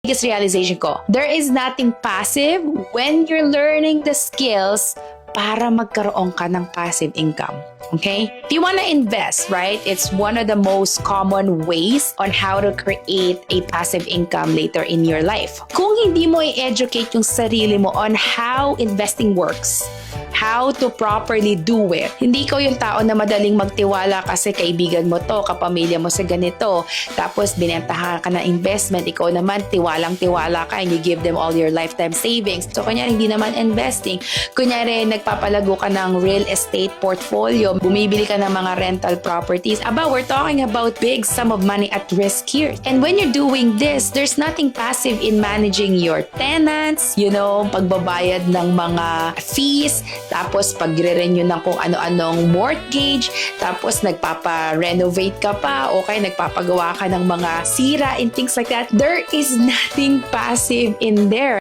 biggest realization ko. There is nothing passive when you're learning the skills para magkaroon ka ng passive income. Okay? If you want to invest, right, it's one of the most common ways on how to create a passive income later in your life. Kung hindi mo i-educate yung sarili mo on how investing works, how to properly do it. Hindi ko yung tao na madaling magtiwala kasi kaibigan mo to, kapamilya mo sa ganito, tapos binentahan ka ng investment, ikaw naman tiwalang-tiwala ka and you give them all your lifetime savings. So kunyari hindi naman investing, kunyari nagpapalago ka ng real estate portfolio, bumibili ka ng mga rental properties. Aba, we're talking about big sum of money at risk here. And when you're doing this, there's nothing passive in managing your tenants, pagbabayad ng mga fees, tapos pagre-renew ng kung ano-anong mortgage, tapos nagpapa-renovate ka pa, okay, nagpapagawa ka ng mga sira and things like that. There is nothing passive in there.